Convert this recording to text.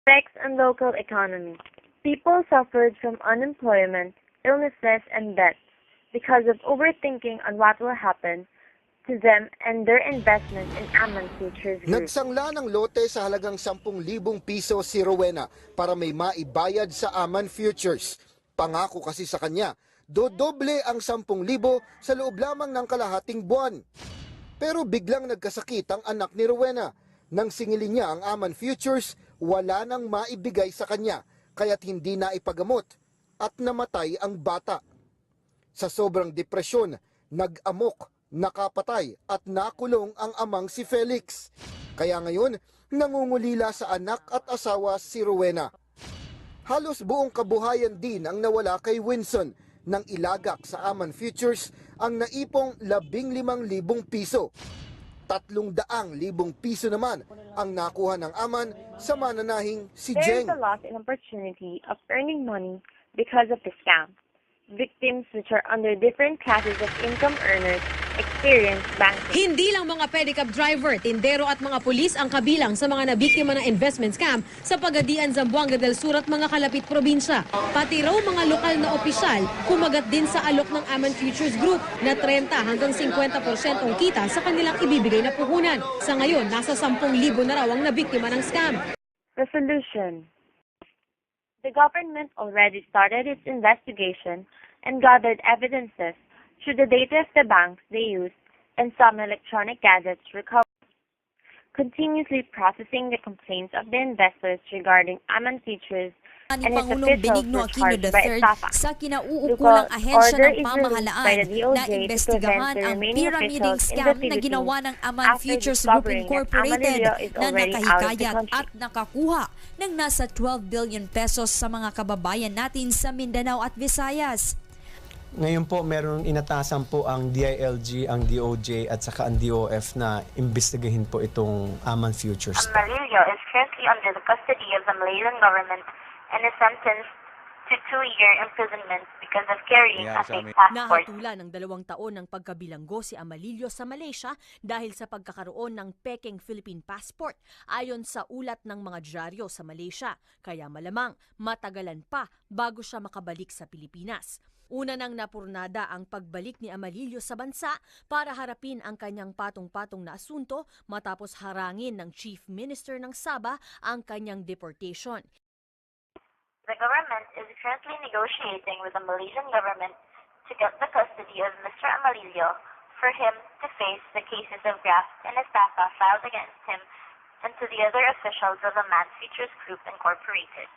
Effects on local economy. People suffered from unemployment, illnesses, and deaths because of overthinking on what will happen to them and their investment in Aman Futures Group. Nagsangla ng lote sa halagang 10,000 piso si Rowena para may maibayad sa Aman Futures. Pangako kasi sa kanya, dodoble ang 10,000 sa loob lamang ng kalahating buwan. Pero biglang nagkasakit ang anak ni Rowena. Nang singilin niya ang Aman Futures, wala nang maibigay sa kanya, kaya't hindi na ipagamot at namatay ang bata. Sa sobrang depresyon, nag-amok, nakapatay at nakulong ang amang si Felix. Kaya ngayon, nangungulila sa anak at asawa si Rowena. Halos buong kabuhayan din ang nawala kay Winson nang ilagak sa Aman Futures ang naipong 15,000 piso. 300,000 piso naman ang nakuha ng Aman sa mananahing si There is Jeng. a loss in opportunity of earning money because of the scam. Victims, which are under different classes of income earners, experience bankruptcy. Hindi lang mga pedicab driver, tindero at mga pulis ang kabilang sa mga nabiktima ng investment scam sa Pagadian, Zamboanga del Sur at mga kalapit probinsya. Pati raw mga lokal na opisyal kumagat din sa alok ng Aman Futures Group na 30 hanggang 50% ang kita sa kanilang ibibigay na puhunan. Sa ngayon, nasa 10,000 na raw ang nabiktima ng scam. Resolution. The government already started its investigation and gathered evidences through the data of the banks they used and some electronic gadgets recovered, continuously processing the complaints of the investors regarding Aman Futures Ni and its Pangulong officials Benigno were Aquino charged by III estafa. sa kinauukulang ahensya Order ng is released by pamahalaan the DOJ na to imbestigahan prevent the ang remaining pyramiding officials in the scam na Philippines ginawa ng Aman after Futures Group discovering that Incorporated Amanillo is na already out of the nakahikayat country. at nakakuha ng nasa 12 billion pesos sa mga kababayan natin sa Mindanao at Visayas. Ngayon po, meron inatasan po ang DILG, ang DOJ at saka ang DOF na imbestigahin po itong Aman Futures. Amanillo is currently under the custody of the Malaysian government and is sentenced to 2-year imprisonment because of carrying a fake passport. Nahatula ng 2 taon ng pagkabilanggo si Amalillo sa Malaysia dahil sa pagkakaroon ng pekeng Philippine passport ayon sa ulat ng mga dyaryo sa Malaysia. Kaya malamang matagalan pa bago siya makabalik sa Pilipinas. Una nang napurnada ang pagbalik ni Amalillo sa bansa para harapin ang kanyang patong-patong na asunto matapos harangin ng Chief Minister ng Sabah ang kanyang deportation. The government is currently negotiating with the Malaysian government to get the custody of Mr. Amalillo for him to face the cases of graft and estafa filed against him and to the other officials of the Aman Futures Group Incorporated.